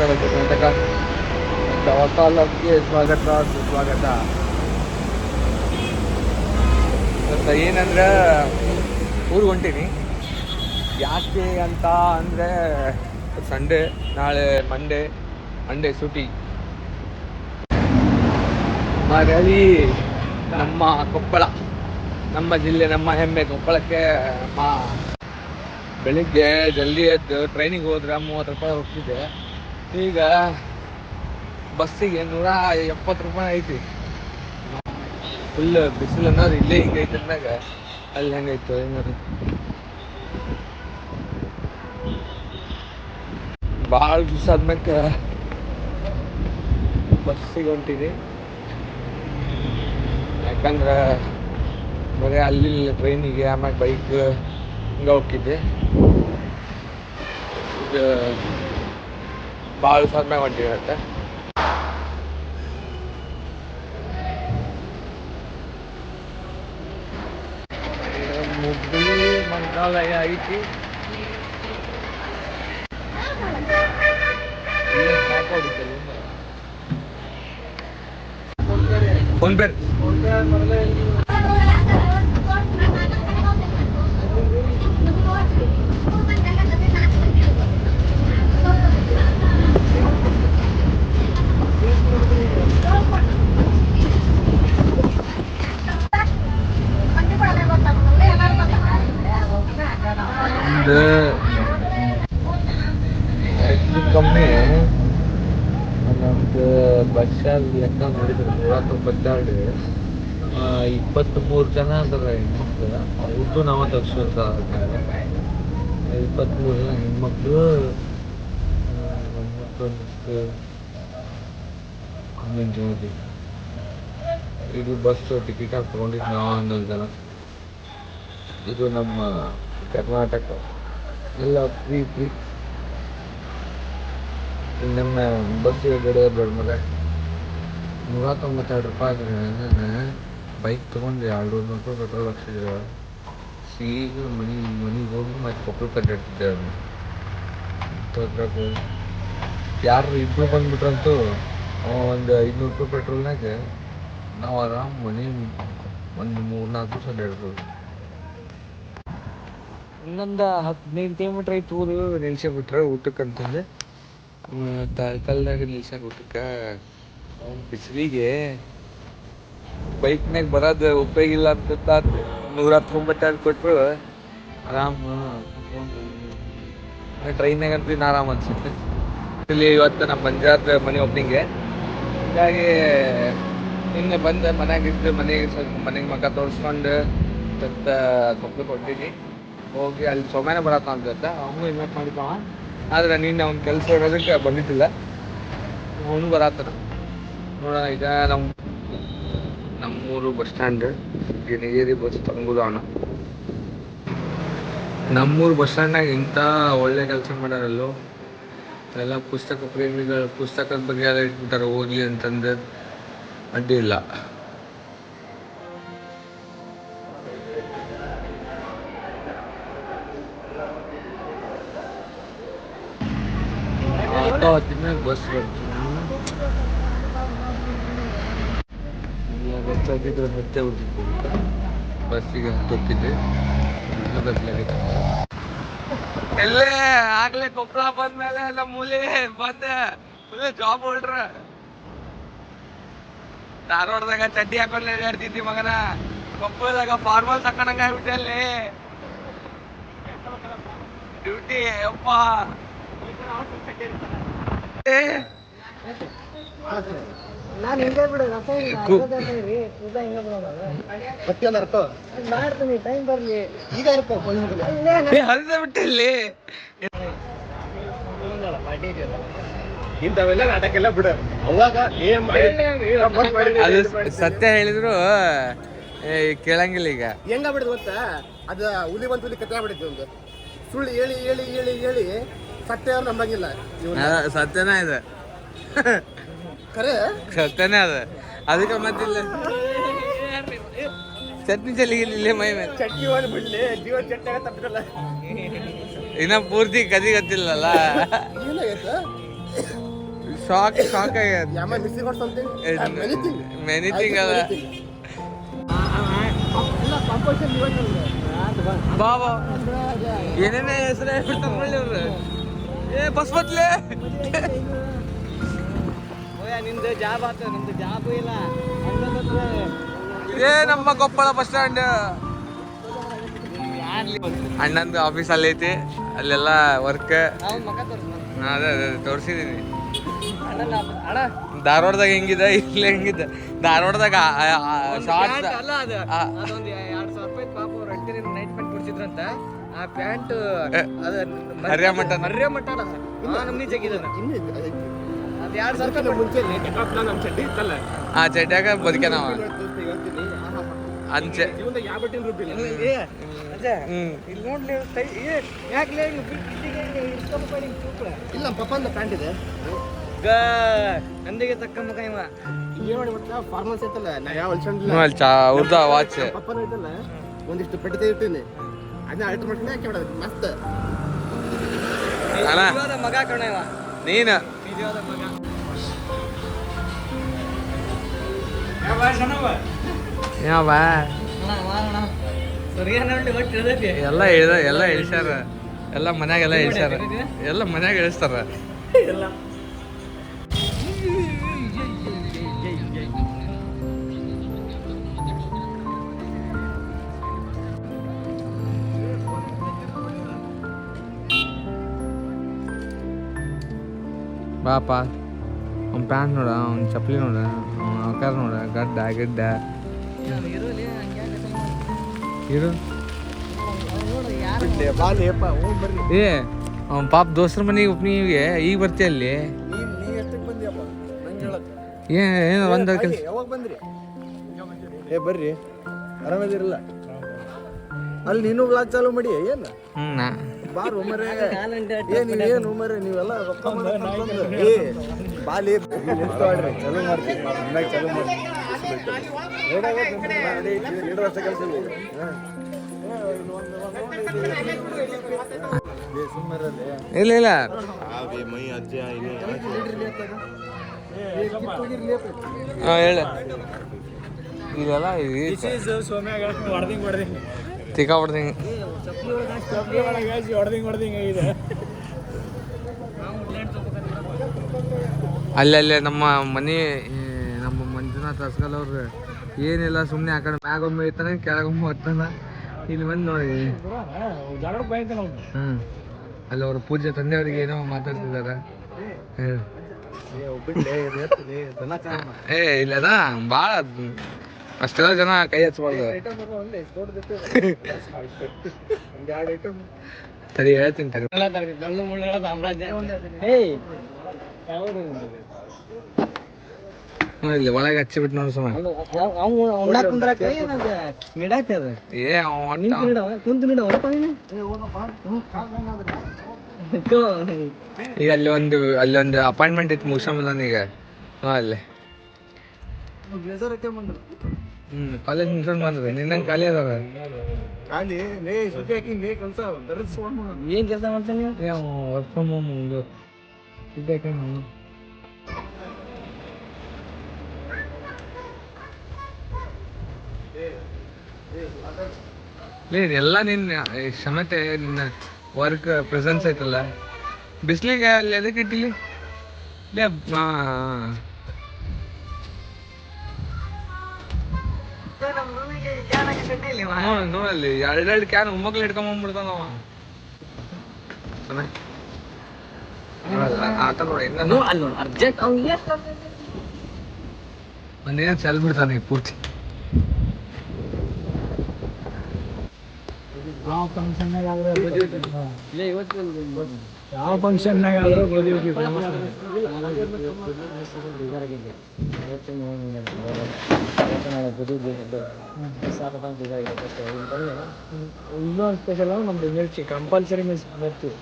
ಕರ್ನಾಟಕ ದವಾಖಾನಕ್ಕೆ ಸ್ವಾಗತ ಸುಸ್ವಾಗತ. ಏನಂದ್ರೆ ಊರಿಗೆ ಹೊಂಟೀನಿ. ಯಾಕೆ ಅಂತ ಅಂದರೆ ಸಂಡೇ, ನಾಳೆ ಮಂಡೇ ಸೂಟಿ. ಹಾಗಾಗಿ ನಮ್ಮ ಕೊಪ್ಪಳ, ನಮ್ಮ ಜಿಲ್ಲೆ, ನಮ್ಮ ಹೆಮ್ಮೆ ಕೊಪ್ಪಳಕ್ಕೆ ಬೆಳಿಗ್ಗೆ ಜಲ್ದಿ ಎದ್ದು ಟ್ರೈನಿಗೆ ಹೋದ್ರೆ 30 ರೂಪಾಯಿ ಹೋಗ್ತಿದ್ದೆ. ಈಗ ಬಸ್ಸಿಗೆ 170 ರೂಪಾಯಿ ಐತಿ. ಫುಲ್ ಬಿಸಿಲು ಅನ್ನೋದು ಇಲ್ಲೇ ಹಿಂಗೈತೆ ಅಂದಾಗ ಅಲ್ಲಿ ಹೆಂಗೈತು ಏನಾರು. ಭಾಳ ದಿವಸ ಆದ್ಮೇಲೆ ಬಸ್ಸಿಗೆ ಹೊಂಟೀನಿ. ಯಾಕಂದ್ರೆ ಬರೀ ಅಲ್ಲಿ ಟ್ರೈನಿಗೆ ಆಮ್ಯಾಗ ಬೈಕ್ ಹಿಂಗೆ ಹೋಗ್ತಿದ್ದೆ. ಈಗ ಭಾಳ ದಿವಸ ಆದ್ಮ್ಯಾಗ ಹೊಂಟೀನಿ ಅಂತ. ಮುಗ್ಲಿ ಮಂತ್ರಾಲಯ ಐತಿ. ಫೋನ್ ಪೇ ಹೆಚ್ಚು ಕಮ್ಮಿ ನಮ್ದು ಬಸ್ ಚಾರ್ಜ್ ಲೆಕ್ಕ ನೋಡಿದ್ರೆ 192. 23 ಜನ ಅಂದ್ರೆ ಹೆಣ್ಮಕ್ಳು, ಅವ್ರದ್ದು ನಾವು ತಗ್ಸೋದ 23 ಜನ ಹೆಣ್ಮಕ್ಳು, ಗಂಡ್ಮಕ್ಳು 11 ಜನ. ಇದು ಬಸ್ ಟಿಕೆಟ್ ಹಾಕಿ ತೊಗೊಂಡಿದ್ದು ನಾವು 11 ಜನ. ಇದು ನಮ್ಮ ಕರ್ನಾಟಕ ಎಲ್ಲ ಫ್ರೀ. ನಮ್ಮ ಬಸ್ಸಿಗೆ ಬೇಡ ಮಗ 192 ರೂಪಾಯಿ ಆದ್ರೆ ಬೈಕ್ ತೊಗೊಂಡು 200 ರೂಪಾಯಿ ಪೆಟ್ರೋಲ್ ಹಾಕ್ಸಿದ್ರು. ಸೀಗ ಮನೆಗೆ ಹೋಗಿ ಮತ್ತೆ ಕೊಪ್ಪಳ ಕಡ್ಡಾಡ್ತಿದ್ದೆ. ಅಂಥದ್ರಾಗ ಯಾರು ಇಬ್ಬರು ಬಂದ್ಬಿಟ್ರಂತೂ ಒಂದು 500 ರೂಪಾಯಿ ಪೆಟ್ರೋಲ್ನಾಗ ನಾವು ಆರಾಮ್ ಮನೆ ಒಂದು 3-4 ದಿವಸ ಅಡ್ಡಾಡ್ಬೋದು. ಇನ್ನೊಂದು 15 ಕಿಲೋಮೀಟ್ರ್ ಐತಿ ಊರು. ನಿಲ್ಸೇ ಬಿಟ್ರೆ ಊಟಕ್ಕಂತಂದು ತಳ್ಕಲ್ದಾಗ ನಿಲ್ಸಕ್ಕೆ ಊಟಕ್ಕೆ. ಬಿಸಿಲಿಗೆ ಬೈಕ್ನಾಗ ಬರೋದು ಉಪಯೋಗ ಇಲ್ಲ ಅಂತ 190 ಕೊಟ್ಟರು ಆರಾಮ್. ಟ್ರೈನ್ನಾಗಂತೂ ಇನ್ನು ಆರಾಮ್ ಅನ್ಸುತ್ತೆ. ಇಲ್ಲಿ ಇವತ್ತು ನಮ್ಮ ಪಂಚಾಯತ್ ಮನೆ ಓಪನಿಂಗ್ಗೆ, ಹೀಗಾಗಿ ನಿನ್ನೆ ಬಂದು ಮನೆಗೆ ಮಗ ತೋರಿಸ್ಕೊಂಡು ಮತ್ತು ಕೊಪ್ಪಳಕ್ಕೆ ಹೊಂಟೀನಿ. ಹೋಗಿ ಅಲ್ಲಿ ಸೊಮ್ಯಾನ ಬರತ್ತ ಅಂತ ಅವನು ಇನ್ವೈಟ್ ಮಾಡಿದ್ದಾವ. ಆದರೆ ನಿನ್ನೆ ಅವ್ನ ಕೆಲಸ ಇರೋದಕ್ಕೆ ಬಂದಿದ್ದಿಲ್ಲ. ಅವನು ಬರತ್ತಾನ ನೋಡೋಣ. ಈಗ ನಮ್ಮೂರು ಬಸ್ ಸ್ಟ್ಯಾಂಡ್ ಗಿಣಿಗೇರಿ ಬಸ್ ತಂಗುದು ಅವನು. ನಮ್ಮೂರು ಬಸ್ ಸ್ಟ್ಯಾಂಡ್ನಾಗ ಇಂಥ ಒಳ್ಳೆ ಕೆಲಸ ಮಾಡ್ಯಾರಲ್ಲೋ. ಎಲ್ಲ ಪುಸ್ತಕ ಪ್ರೇಮಿಗಳು ಪುಸ್ತಕದ ಬಗ್ಗೆ ಎಲ್ಲ ಇಟ್ಬಿಟ್ಟಾರೆ, ಓದಲಿ ಅಂತಂದು. ಅಡ್ಡಿ ಇಲ್ಲ. ಬಸ್ ಬಂತು. ಗೊತ್ತಾಗಿದ್ರೆ ಮತ್ತೆ ಹೋಗಿದ್ದು ಬಸ್ಸಿಗೆ ಹತ್ತೋಗ್ತಿದ್ದೆ. ಎಲ್ಲೇ ಆಗ್ಲೇ ಕೊಪ್ಪಳ ಬಂದ್ಮೇಲೆ ನಮ್ಮ ಮೂಲೆ ಬಂದೆ ಜಾಬ್ ಹೊಲ್ಡ್ರ ಧಾರವಾಡದಾಗ ಚಡ್ಡಿ ಹಾಕೊಂಡ್ ಅಡ್ಡಾಡ್ತಿದ್ದಿ ಮಗನ. ಕೊಪ್ಪಳದಾಗ ಫಾರ್ಮಲ್ ತಕೊಂಡಂಗ ಆಗ್ಬಿಟ್ಟೆ ಅಲ್ಲಿ ಡ್ಯೂಟಿ. ಅಪ್ಪ ನಾನು ಹಿಂಗೆ ಬಿಡು ಮಾಡ್ತೀನಿ. ಟೈಮ್ ಬರ್ಲಿ ಈಗ ಹರಿದ ಬಿಟ್ಟಲ್ಲಿ ಇಂಥವೆಲ್ಲ ನಾಟಕೆಲ್ಲ ಬಿಡ. ಅವಾಗ ಅದು ಸತ್ಯ ಹೇಳಿದ್ರು ಕೇಳಂಗಿಲ್ಲ. ಈಗ ಹೆಂಗ ಬಿಡುದು ಗೊತ್ತಾ, ಅದ ಹುಲಿ ಬಂತು ಹುಲಿ ಕತೆ ಬಿಡಿದ್ದು. ಒಂದು ಸುಳ್ಳು ಹೇಳಿ ಹೇಳಿ ಹೇಳಿ ಹೇಳಿ ಸತ್ಯ ಅವ್ರು ನಂಬಂಗಿಲ್ಲ. ಸತ್ಯನೇ ಇದೆ, ಖರೆ ಸತ್ಯನೇ ಅದ. ಅದಕ್ಕೆ ಮತ್ತಿಲ್ಲ ಚಟ್ನಿ ಚಲಿಗಿಲ್ಲ ಮೈ ಮೇಲೆ ಚಟ್ನಿ ಒಂದು ಬಿಡ್ಲಿ ಜೀವ ಚಟ್ನಾಗ ತಪ್ಪಿದಲ್ಲ. ಇನ್ನ ಪೂರ್ತಿ ಕದಿ ಗೊತ್ತಿಲ್ಲಲ್ಲ. ಏನಾಗೈತ ಶಾಕ್ ಆಗ್ಯದ. Am I missing out something? Many things. Many thing ಅದ. ಇಲ್ಲ ಕಾಂಪೋಸಿಷನ್ ಇವತ್ತು ಬಾಬಾ ಏನೇನೇ ಹೆಸರು ಹೇಳ್ಬಿಡ್ತಾರೆ ನೋಡಿ ಅವ್ರು. ಏ ಬಸ್ ಬತ್ಲೆ ನಿಂದು ಜಾಬ್ ಆತ, ನಮ್ದು ಜಾಬ್ ಇಲ್ಲ. ಏ ನಮ್ಮ ಕೊಪ್ಪಳ ಬಸ್ ಸ್ಟ್ಯಾಂಡ್ ಅಣ್ಣಂದು ಆಫೀಸ್ ಅಲ್ಲಿ ಐತಿ, ಅಲ್ಲೆಲ್ಲ ವರ್ಕ್. ಅದೇ ಅದೇ ತೋರಿಸಿದೀನಿ. ಧಾರವಾಡದಾಗ ಹೆಂಗಿದೆ, ಇಲ್ಲಿ ಹೆಂಗಿದೆ. ಧಾರವಾಡದಾಗ ಶಾರ್ಟ್ಸ್ ಅಲ್ಲ ಅದು ಅದೊಂದು 2,000 ರೂಪಾಯಿ ಪಾಪ ಅವ್ರು ಅಂಟಿನ ನೈಟ್ ಪ್ಯಾಂಟ್ ಕೊಡ್ಸಿದ್ರಂತ. ಆ ಪ್ಯಾಂಟ್ ಅದು ಹರ್ಯ ಮಠ ನಮ್ನಿ ಜಗಿದ ಇನ್ನು ಅದು 2,000 ರೂಪಾಯಿ ಮುಂಚೆ ನಮ್ಮ ಚಡ್ಡಿ ಇತ್ತಲ್ಲ, ಆ ಚಡ್ಡ್ಯಾಗ ಬದುಕ್ಯಾನವ ಅಂಚೆ. ಯಾವ ಬಟ್ಟೆ ರೂಪಿಲ್ಲ. ಇಲ್ಲಿ ನೋಡ್ಲಿ ಯಾಕೆ ಇಲ್ಲ ಪಪ್ಪಂದ ಪ್ಯಾಂಟ್ ಇದೆ, ನಂದಿಗೆ ತಕ್ಕ ಮಗ ಇವ. ಏನು ಮಾಡಿ ಬಿಡ್ತಾ ಫಾರ್ಮಲ್ಸ್ ಐತಲ್ಲ, ನಾ ಯಾವ ಹೊಲ್ಸಂಡಿಲ್ಲ. ಅವ್ರದ ವಾಚ್ ಪಪ್ಪನ ಐತಲ್ಲ, ಒಂದಿಷ್ಟು ಪೆಟ್ಟಿ ತೆಗಿತೀನಿ, ಅದನ್ನ ಅಲ್ಟರ್ ಮಾಡ್ಕೊಂಡು ಹಾಕಿ ಬಿಡೋದು ಮಸ್ತ್. ಅಣ್ಣ ನಿಜವಾದ ಮಗ ಕಣ ಇವ, ನೀನು ನಿಜವಾದ ಮಗ. ಯಾವ ಎಲ್ಲ ಎಲ್ಲ ಇಳಿಸ್ಯಾರ, ಎಲ್ಲ ಮನ್ಯಾಗೆಲ್ಲ ಇಳಿಸ್ಯಾರ, ಎಲ್ಲ ಮನ್ಯಾಗ ಇಳಿಸ್ತಾರ. ಬಾಪ ಅವ್ನ ಪ್ಯಾಂಟ್ ನೋಡ, ಅವ್ನ ಚಪ್ಪಲಿ ನೋಡ, ಅವ್ನ ಆಕಾರ ನೋಡ, ಗಡ್ಡ ಗಿಡ್ಡ ಇರು. ಏ ಅವ್ನ ಪಾಪ ದೋಸ್ತರ ಮನೆಗೆ ಒಪ್ನಿಗೆ ಈಗ ಬರ್ತಿ ಅಲ್ಲಿ. ನೀ ಎಷ್ಟಕ್ಕೆ ಬಂದಿಯಪ್ಪ ನಂಗೆ ಹೇಳಕ್ಕೆ? ಏನು ಒಂದು ಕೆಲಸ ಯಾವಾಗ ಬಂದ್ರಿ? ಏ ಬರ್ರಿ, ಆರಾಮದಿರಲ್ಲ? ಅಲ್ಲಿ ನೀನು ಬ್ಲಾಗ್ ಚಾಲು ಮಾಡಿ ಏನು ಬಾರ್ ಉಮರೇ ಏನು ಉಮರೇ ನೀವೆಲ್ಲ ರೊಕ್ಕ ಮಾಡ್ಕೊಂಡು ಏ ಬಾಲಿ ನಿಲ್ಸ್ಕೊಳ್ರಿ, ಚಲೋ ಮಾಡ್ತೀವಿ ಚಲೋ ಮಾಡಿ ಕೆಲಸ ಇಲ್ಲ ಇಲ್ಲ ಹೇಳ ಇದೆಲ್ಲ ತಿಕ್ಕ ಹೊಡ್ದಿಂಗ ಅಲ್ಲೇ ನಮ್ಮ ಮನೆ, ನಮ್ಮ ಮಂಜುನಾಥ್ ಹಸ್ಗಲ್ ಅವ್ರು ಏನಿಲ್ಲ, ಸುಮ್ಮನೆ ಆ ಕಡೆ ಮ್ಯಾಗೊಮ್ಮೆ ಇರ್ತಾನೆ, ಕೆಳಗೊಮ್ಮೆ ಹೋಗ್ತಾನ. ಇಲ್ಲಿ ಬಂದು ನೋಡಿ ಅಲ್ಲಿ ಅವ್ರ ಪೂಜೆ ತಂದೆಯವ್ರಿಗೆ ಏನೋ ಮಾತಾಡ್ತಿದಾರ. ಏ ಇಲ್ಲದ ಭಾಳ ಅಷ್ಟೆಲ್ಲ ಜನ ಕೈ ಹಚ್ಬಾರ್ದು. ಸರಿ ಹೇಳ್ತೀನಿ ತರಿ. ಇಲ್ಲಿ ಒಳಗೆ ಹಚ್ಚಿಬಿಟ್ಟು ನೋಡಿ ಸುಮ್ಮ. ಏ ಈಗ ಅಲ್ಲಿ ಒಂದು ಅಪಾಯಿಂಟ್ಮೆಂಟ್ ಇತ್ತು, ಮುಗಿಸ್ಕೊಂಬಂದಾನ ಈಗ. ಅಲ್ಲೇ ಕಾಲೇಜ್ ಮುಗಿಸ್ಕೊಂಡು ಬಂದ್ರೆ ನಿನ್ನಂಗೆ ಖಾಲಿ ಅದಾವ. ಏನ್ ಕೆಲಸ ಮಾಡ್ತಾನೆ? ವರ್ಕ್ ಫ್ರಮ್ ಹೋಮ್ ಎಲ್ಲ ನಿನ್ನ ಕ್ಷಮತೆ, ನಿನ್ನ ವರ್ಕ್ ಪ್ರೆಸೆನ್ಸ್ ಐತಲ್ಲ. ಬಿಸ್ಲಿಗೆ ಅಲ್ಲಿ ಎದಕ್ಕೆ ಇಟ್ಟಿಲಿ? ನೋಡಲ್ಲಿ 2 ಕ್ಯಾನ್ ಮೊಮ್ಮಕ್ಳು ಹಿಡ್ಕೊಂಬಂದ್ಬಿಡ್ತಾನ ಆತ ನೋಡಿ. ಅರ್ಜೆಂಟ್ ಒಂದೇನು ಚೆಲ್ ಬಿಡ್ತಾನೆ ಪೂರ್ತಿ. ಯಾವ ಫಂಕ್ಷನ್ನಾಗ ಇನ್ನೊಂದು ಸ್ಪೆಷಲ್ ನಮ್ದು ಮಿರ್ಚಿ ಕಂಪಲ್ಸರಿ ಮಿಸ್ ಬರ್ತೀವಿ.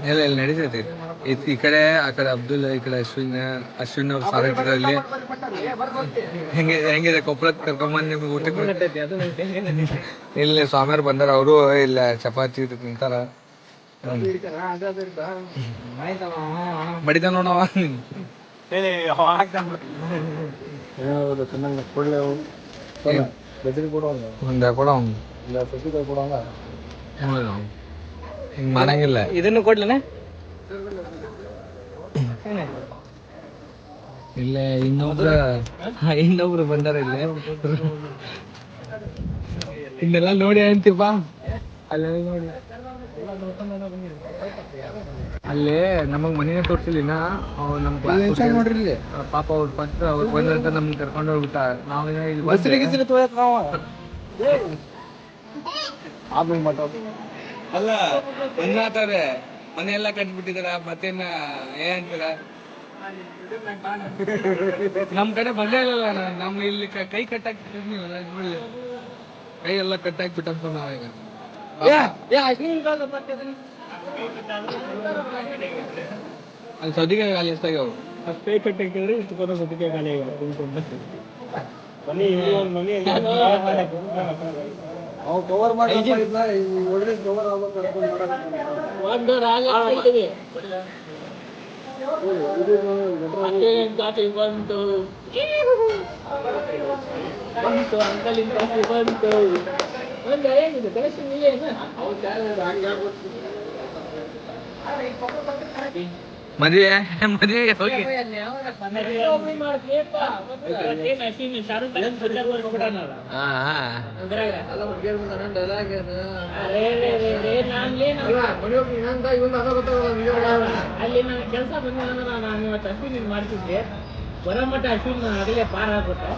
ಇಲ್ಲ ಇಲ್ಲ ನಡೀತೈತಿ. ಈ ಕಡೆ ಆ ಕಡೆ ಅಬ್ದುಲ್, ಈ ಕಡೆ ಅಶ್ವಿನ್ ಅವ್ರ ಸಾರಥ್ಯದಲ್ಲಿ ಹೆಂಗಿದೆ ಕೊಪ್ಪಳಕ್ಕೆ ಕರ್ಕೊಂಬಂದು ನಿಮ್ಗೆ ಊಟಕ್ಕೆ. ಇಲ್ಲಿ ಸ್ವಾಮಿಯವ್ರು ಬಂದಾರ, ಅವರು ಇಲ್ಲ ಚಪಾತಿ ತಿಂತಾರ. ಬಡಿತ ನೋಡವ ಏನಾದ್ರು ಚೆನ್ನಾಗಿ ಕೊಡಲೇ ಬೆದರಿ ಕೊಡೋಂಗ ಒಂದ ಕೊಡ ಇಲ್ಲ ಸಸಿಕಾಯಿ ಕೊಡೋಂಗ ಹಿಂಗ್ ಮಾಡಂಗಿಲ್ಲ. ಇದನ್ನು ಕೊಡ್ಲನ ಇಲ್ಲ ಇನ್ನೊಬ್ರು ಬಂದಾರ ಇಲ್ಲಿ ಇನ್ನೆಲ್ಲ ನೋಡಿ ಅಂತೀಪ ಅಲ್ಲೆಲ್ಲ ನೋಡಿ ಅಲ್ಲೇ ನಮಗ್ ಮನೇನೆ ತೋರ್ಸಿಲ್ಲ ನಮ್ ನೋಡ್ರಿ ಇಲ್ಲಿ ಪಾಪ ಅವ್ರು ಫಸ್ಟ್ ಅವ್ರು ಬಂದಂತ ನಮ್ಗೆ ಕರ್ಕೊಂಡು ಹೋಗ್ಬಿಟ್ಟ ನಾವು ಬಸ್ರಿಗೆ ತೊಗೊಳಕ್ ನಾವು ಆಮೇಲೆ ಮಾತಾಡ್ತೀವಿ ಅಲ್ಲ ಬಂದಾತಾರೆ ಮನೆ ಎಲ್ಲ ಕಟ್ಬಿಟ್ಟಿದಾರ ಮತ್ತೇನ ಏನಂತೀರ ನಮ್ ಕಡೆ ಬಂದೇ ಇಲ್ಲ ನಮ್ ಇಲ್ಲಿ ಕೈ ಕಟ್ಟಾಕ್ ಕೈ ಎಲ್ಲ ಕಟ್ಟಾಕ್ಬಿಟ್ಟಂತ ನಾವೀಗ ಅಲ್ಲಿ ಸೌದಿಕಾಯಿ ಖಾಲಿ ಎಷ್ಟಾಗ್ಯಾವ ಕೈ ಕಟ್ಟಾಕಿದ್ರೆ ಇಷ್ಟುಕೊಂಡು ಸದ್ಯಕ್ಕೆ ಖಾಲಿ ಅವ್ ಕವರ್ ಮಾಡಿ ಒಳ್ಳೆ ಕವರ್ ಮದುವೆ ಹೋಗಿ ಅಲ್ಲಿ ನಾನು ಕೆಲಸ ಬಂದಿಲ್ಲ ನಾನು ಇವತ್ತು ಅಶ್ವಿನ್ ಮಾಡ್ತಿದ್ದೆ ಬರಮಟ್ಟ ಅಶ್ವಿನ್ ಅಡಿಗೆ ಪಾರ ಆಗ್ಬಿಟ್ಟೆ.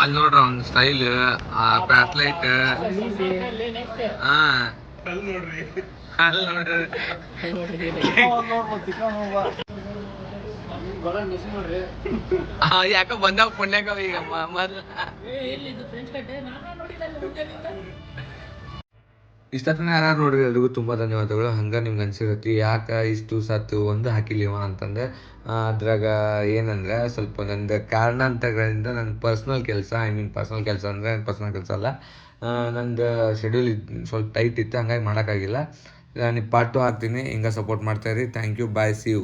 ಅಲ್ಲಿ ನೋಡ್ರ ಒಂದು ಸ್ಟೈಲ್ ಆ ಪ್ಯಾಟ್ಲೈಟ್ ಹಾ ನೋಡ್ರಿ ಯಾಕ ಬಂದಾವ ಪುಣ್ಯಾಕ ಈಗ ಇಷ್ಟನ್ನ ಯಾರು ನೋಡ್ರಿ ಎಲ್ರಿಗೂ ತುಂಬ ಧನ್ಯವಾದಗಳು. ಹಂಗೆ ನಿಮ್ಗೆ ಅನ್ಸಿರತ್ತಿ ಯಾಕೆ ಇಷ್ಟು ಸತ್ತು ಒಂದು ಹಾಕಿಲಿವ ಅಂತಂದ್ರೆ ಅದ್ರಾಗ ಏನಂದ್ರೆ ಸ್ವಲ್ಪ ನಂದು ಕಾರಣಾಂತರಗಳಿಂದ ನನ್ನ ಪರ್ಸ್ನಲ್ ಕೆಲಸ ಪರ್ಸ್ನಲ್ ಕೆಲಸ ಅಂದರೆ ಪರ್ಸ್ನಲ್ ಕೆಲಸ ಅಲ್ಲ, ನಂದು ಶೆಡ್ಯೂಲ್ ಸ್ವಲ್ಪ ಟೈಟ್ ಇತ್ತು, ಹಂಗಾಗಿ ಮಾಡೋಕ್ಕಾಗಿಲ್ಲ. ನಾನು ಪಾರ್ಟ್ 2 ಹಾಕ್ತೀನಿ. ಹಿಂಗೆ ಸಪೋರ್ಟ್ ಮಾಡ್ತಾಯಿರಿ. Thank you. Bye. See you.